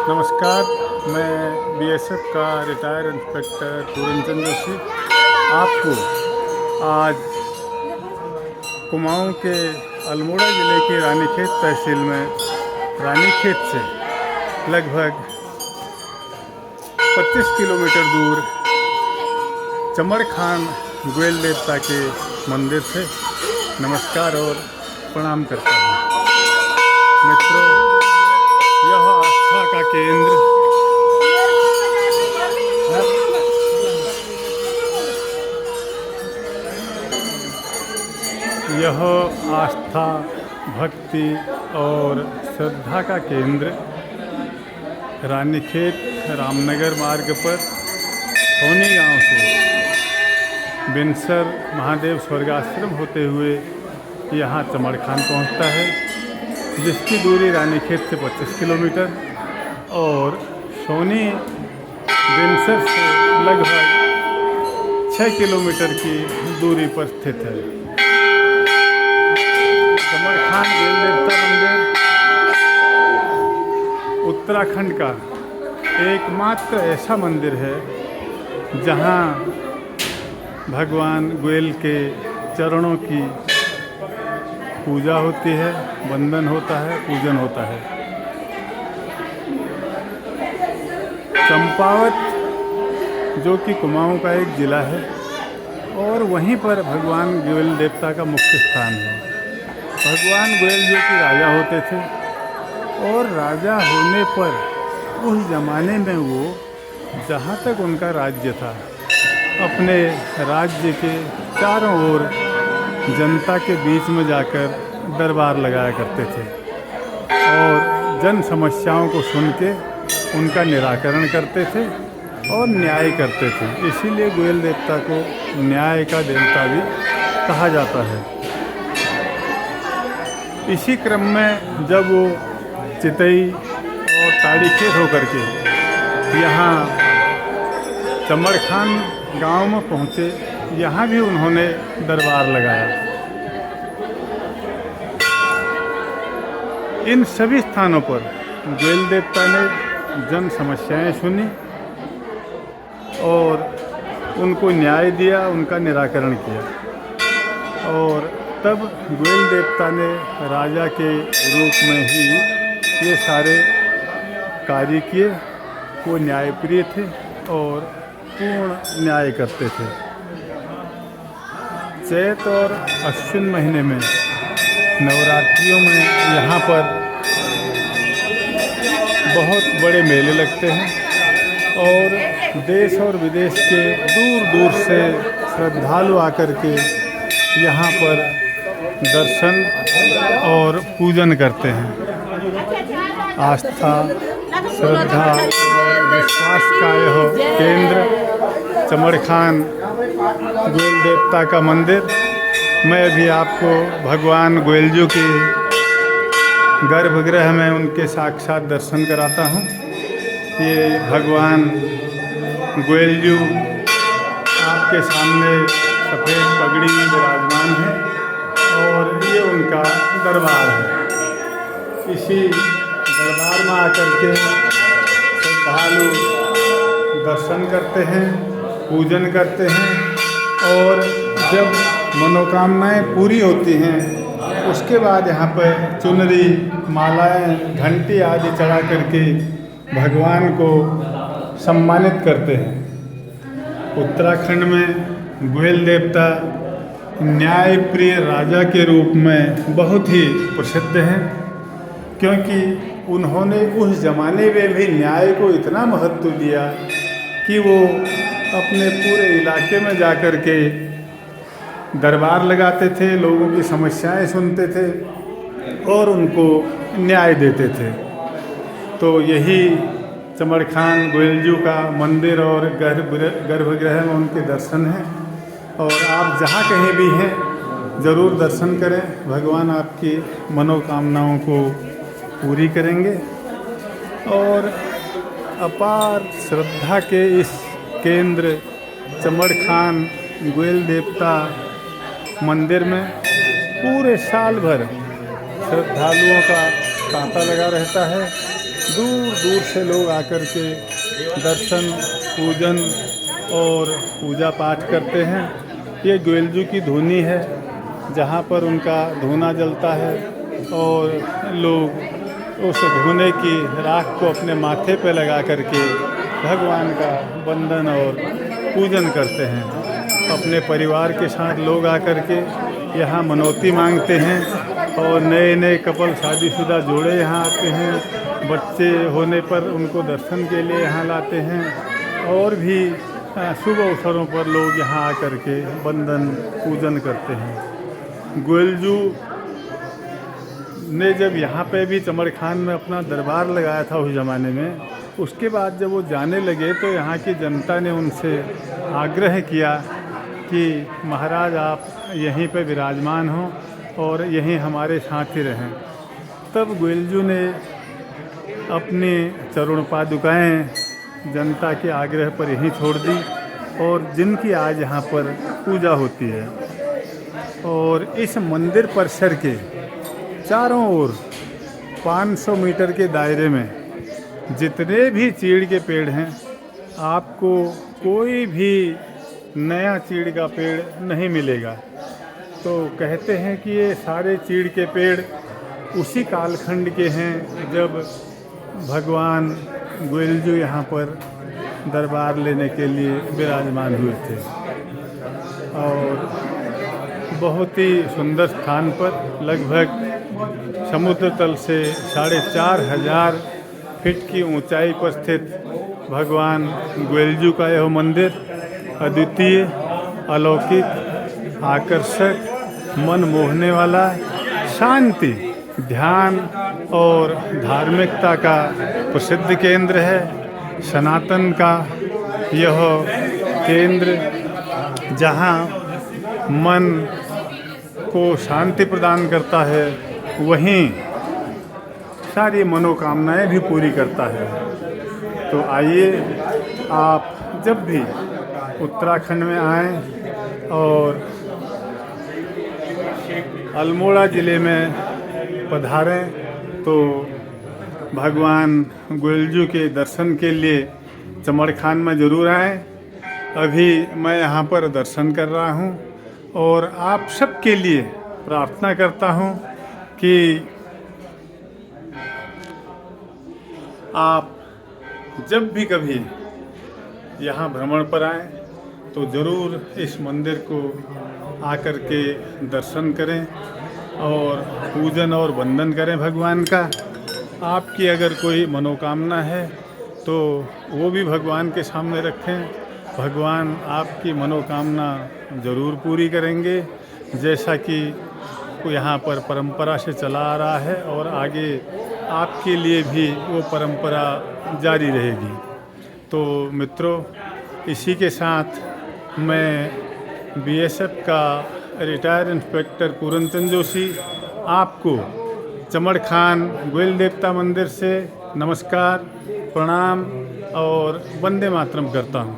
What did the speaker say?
नमस्कार, मैं बीएसएफ का रिटायर्ड इंस्पेक्टर पूरनचंद जोशी आपको आज कुमाऊं के अल्मोड़ा ज़िले के रानीखेत तहसील में रानीखेत से लगभग 25 किलोमीटर दूर चमड़खान गोयल देवता के मंदिर से नमस्कार और प्रणाम करता हूँ। मित्रों, यह आस्था का केंद्र यह आस्था, भक्ति और श्रद्धा का केंद्र रानीखेत रामनगर मार्ग पर होनी गांव से बिनसर महादेव स्वर्गाश्रम होते हुए यहाँ चमड़खान पहुँचता है, जिसकी दूरी रानीखेत से 25 किलोमीटर और सोनी बिनसर से लगभग 6 किलोमीटर की दूरी पर स्थित है। चमड़खान गोयल देवता मंदिर उत्तराखंड का एकमात्र ऐसा मंदिर है जहां भगवान गोयल के चरणों की पूजा होती है, वंदन होता है, पूजन होता है। चंपावत जो कि कुमाऊं का एक ज़िला है और वहीं पर भगवान गोयल देवता का मुख्य स्थान है। भगवान गोयल जो कि राजा होते थे और राजा होने पर उस ज़माने में वो जहाँ तक उनका राज्य था अपने राज्य के चारों ओर जनता के बीच में जाकर दरबार लगाया करते थे और जन समस्याओं को सुन के उनका निराकरण करते थे और न्याय करते थे। इसीलिए गोयल देवता को न्याय का देवता भी कहा जाता है। इसी क्रम में जब वो चितई और ताड़ीखेत होकर के यहाँ चमड़खान गांव में पहुँचे, यहाँ भी उन्होंने दरबार लगाया। इन सभी स्थानों पर गोयल देवता ने जन समस्याएं सुनी और उनको न्याय दिया, उनका निराकरण किया और तब गोयल देवता ने राजा के रूप में ही ये सारे कार्य किए। वो न्यायप्रिय थे और पूर्ण न्याय करते थे। चैत और अश्विन महीने में नवरात्रियों में यहाँ पर बहुत बड़े मेले लगते हैं और देश और विदेश के दूर दूर से श्रद्धालु आकर के यहाँ पर दर्शन और पूजन करते हैं। आस्था, श्रद्धा और विश्वास का यह केंद्र चमड़खान गोयल देवता का मंदिर। मैं अभी आपको भगवान गोयलजू के गर्भगृह में उनके साक्षात दर्शन कराता हूँ। ये भगवान गोयलजू आपके सामने सफ़ेद पगड़ी में विराजमान है और ये उनका दरबार है। इसी दरबार में आकर के श्रद्धालु दर्शन करते हैं, पूजन करते हैं और जब मनोकामनाएं पूरी होती हैं उसके बाद यहाँ पर चुनरी, मालाएं, घंटी आदि चढ़ा करके भगवान को सम्मानित करते हैं। उत्तराखंड में गोयल देवता न्यायप्रिय राजा के रूप में बहुत ही प्रसिद्ध हैं, क्योंकि उन्होंने उस ज़माने में भी न्याय को इतना महत्व दिया कि वो अपने पूरे इलाके में जाकर के दरबार लगाते थे, लोगों की समस्याएं सुनते थे और उनको न्याय देते थे। तो यही चमड़खान गोयलजू का मंदिर और गर्भगृह में उनके दर्शन हैं। और आप जहाँ कहीं भी हैं ज़रूर दर्शन करें, भगवान आपकी मनोकामनाओं को पूरी करेंगे। और अपार श्रद्धा के इस केंद्र चमड़खान गोयल देवता मंदिर में पूरे साल भर श्रद्धालुओं का तांता लगा रहता है। दूर दूर से लोग आकर के दर्शन, पूजन और पूजा पाठ करते हैं। ये गोयलजू की धूनी है, जहाँ पर उनका धूना जलता है और लोग उस धूने की राख को अपने माथे पे लगा करके भगवान का वंदन और पूजन करते हैं। अपने परिवार के साथ लोग आकर के यहाँ मनौती मांगते हैं और नए नए कपल, शादीशुदा जोड़े यहाँ आते हैं। बच्चे होने पर उनको दर्शन के लिए यहाँ लाते हैं और भी शुभ अवसरों पर लोग यहाँ आकर के वंदन पूजन करते हैं। गोयलजू ने जब यहाँ पे भी चमड़खान में अपना दरबार लगाया था उस ज़माने में, उसके बाद जब वो जाने लगे तो यहाँ की जनता ने उनसे आग्रह किया कि महाराज आप यहीं पे विराजमान हों और यहीं हमारे साथ ही रहें। तब गोयलजू ने अपनी चरण पादुकाएँ जनता के आग्रह पर यहीं छोड़ दी और जिनकी आज यहाँ पर पूजा होती है। और इस मंदिर परिसर के चारों ओर 500 मीटर के दायरे में जितने भी चीड़ के पेड़ हैं, आपको कोई भी नया चीड़ का पेड़ नहीं मिलेगा। तो कहते हैं कि ये सारे चीड़ के पेड़ उसी कालखंड के हैं जब भगवान गोयलजू यहाँ पर दरबार लेने के लिए विराजमान हुए थे। और बहुत ही सुंदर स्थान पर लगभग समुद्र तल से 4,500 फीट की ऊंचाई पर स्थित भगवान गोयलजू का यह मंदिर अद्वितीय, अलौकिक, आकर्षक, मन मोहने वाला, शांति, ध्यान और धार्मिकता का प्रसिद्ध केंद्र है। सनातन का यह केंद्र जहाँ मन को शांति प्रदान करता है, वहीं सारी मनोकामनाएं भी पूरी करता है। तो आइए आप जब भी उत्तराखंड में आएं और अल्मोड़ा ज़िले में पधारें तो भगवान गोयलजू के दर्शन के लिए चमड़खान में ज़रूर आएं। अभी मैं यहाँ पर दर्शन कर रहा हूँ और आप सबके लिए प्रार्थना करता हूँ कि आप जब भी कभी यहाँ भ्रमण पर आएं तो ज़रूर इस मंदिर को आकर के दर्शन करें और पूजन और वंदन करें भगवान का। आपकी अगर कोई मनोकामना है तो वो भी भगवान के सामने रखें, भगवान आपकी मनोकामना ज़रूर पूरी करेंगे, जैसा कि यहाँ पर परंपरा से चला आ रहा है और आगे आपके लिए भी वो परंपरा जारी रहेगी। तो मित्रों, इसी के साथ मैं बीएसएफ का रिटायर्ड इंस्पेक्टर पूरनचंद जोशी आपको चमड़खान गोयल देवता मंदिर से नमस्कार, प्रणाम और वंदे मातरम करता हूँ।